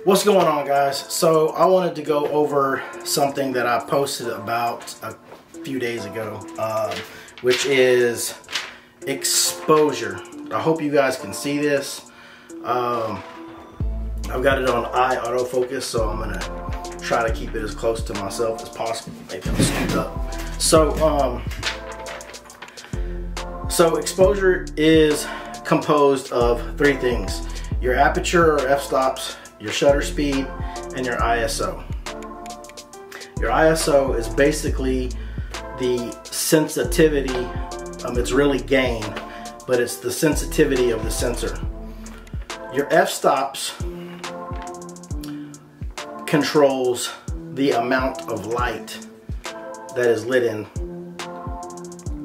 What's going on, guys? So I wanted to go over something that I posted about a few days ago, which is exposure. I hope you guys can see this. I've got it on eye autofocus, so I'm gonna try to keep it as close to myself as possible. Maybe I'll stand up. So exposure is composed of three things: your aperture or f-stops, your shutter speed, and your ISO. Your ISO is basically the sensitivity, it's really gain, but it's the sensitivity of the sensor. Your f-stops controls the amount of light that is lit in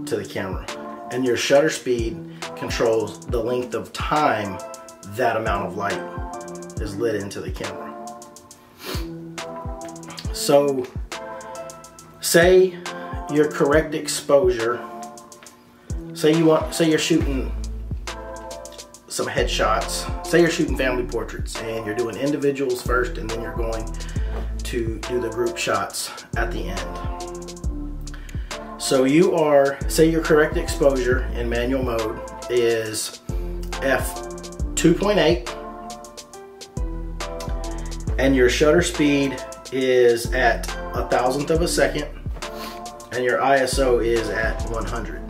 to the camera. And your shutter speed controls the length of time that amount of light is lit into the camera. So say your correct exposure, say you're shooting some headshots, say you're shooting family portraits and you're doing individuals first and then you're going to do the group shots at the end. So say your correct exposure in manual mode is f2.8 and your shutter speed is at 1,000th of a second and your ISO is at 100.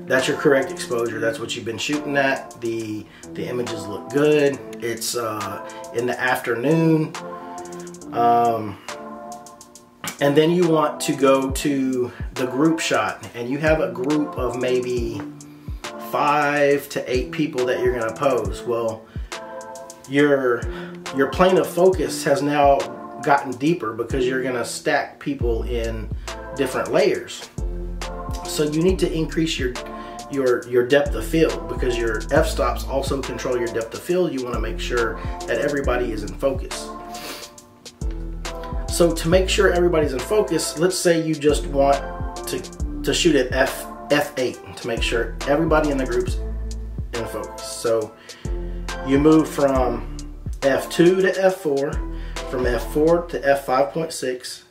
That's your correct exposure. That's what you've been shooting at. The images look good. It's in the afternoon. And then you want to go to the group shot, and you have a group of maybe 5 to 8 people that you're gonna pose. Well, your plane of focus has now gotten deeper because you're gonna stack people in different layers. So you need to increase your depth of field, because your f-stops also control your depth of field. You want to make sure that everybody is in focus. So to make sure everybody's in focus, let's say you just want to shoot at f8 to make sure everybody in the group's in focus. So you move from f2 to f4, from f4 to f5.6,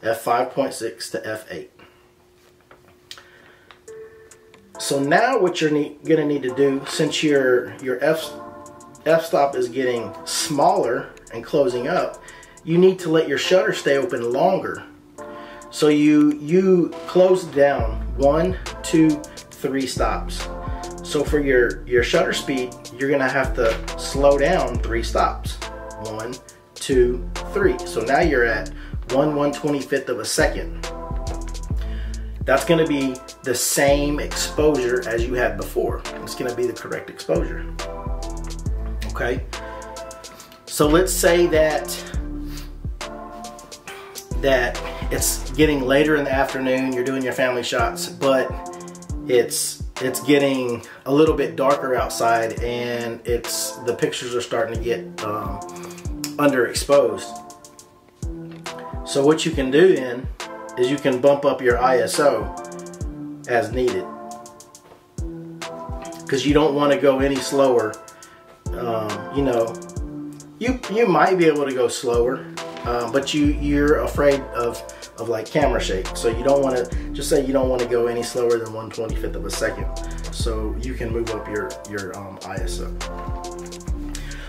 f5.6 to f8. So now what you're gonna need to do, since your f-stop is getting smaller and closing up, you need to let your shutter stay open longer. So you close down 1, 2, 3 stops. So for your shutter speed, you're gonna have to slow down 3 stops. 1, 2, 3. So now you're at 1/125th of a second. That's gonna be the same exposure as you had before. It's gonna be the correct exposure. Okay? So let's say that it's getting later in the afternoon, you're doing your family shots, but it's getting a little bit darker outside and the pictures are starting to get underexposed. So what you can do then is you can bump up your ISO as needed, because you don't want to go any slower. You know, you might be able to go slower, but you're afraid of like camera shake. So you don't want to, just say you don't want to go any slower than 1/25th of a second. So you can move up your ISO.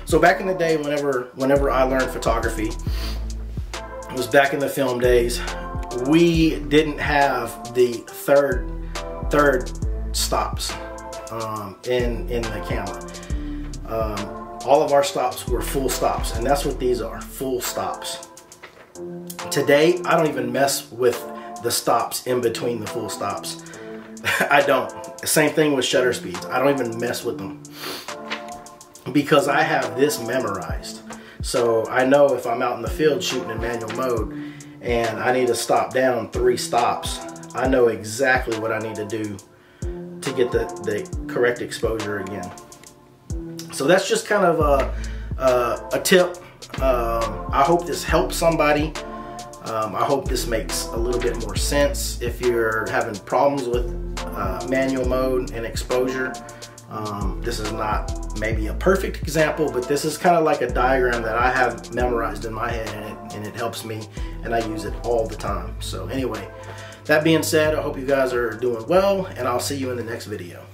So back in the day, whenever I learned photography, it was back in the film days. We didn't have the third stops in the camera. All of our stops were full stops, and that's what these are, full stops. Today, I don't even mess with the stops in between the full stops. I don't. Same thing with shutter speeds. I don't even mess with them, because I have this memorized. So I know if I'm out in the field shooting in manual mode and I need to stop down 3 stops, I know exactly what I need to do to get the correct exposure again. So that's just kind of a tip. I hope this helps somebody. I hope this makes a little bit more sense. If you're having problems with manual mode and exposure, This is not maybe a perfect example, but this is kind of like a diagram that I have memorized in my head, and it helps me, and I use it all the time. So anyway, that being said, I hope you guys are doing well, and I'll see you in the next video.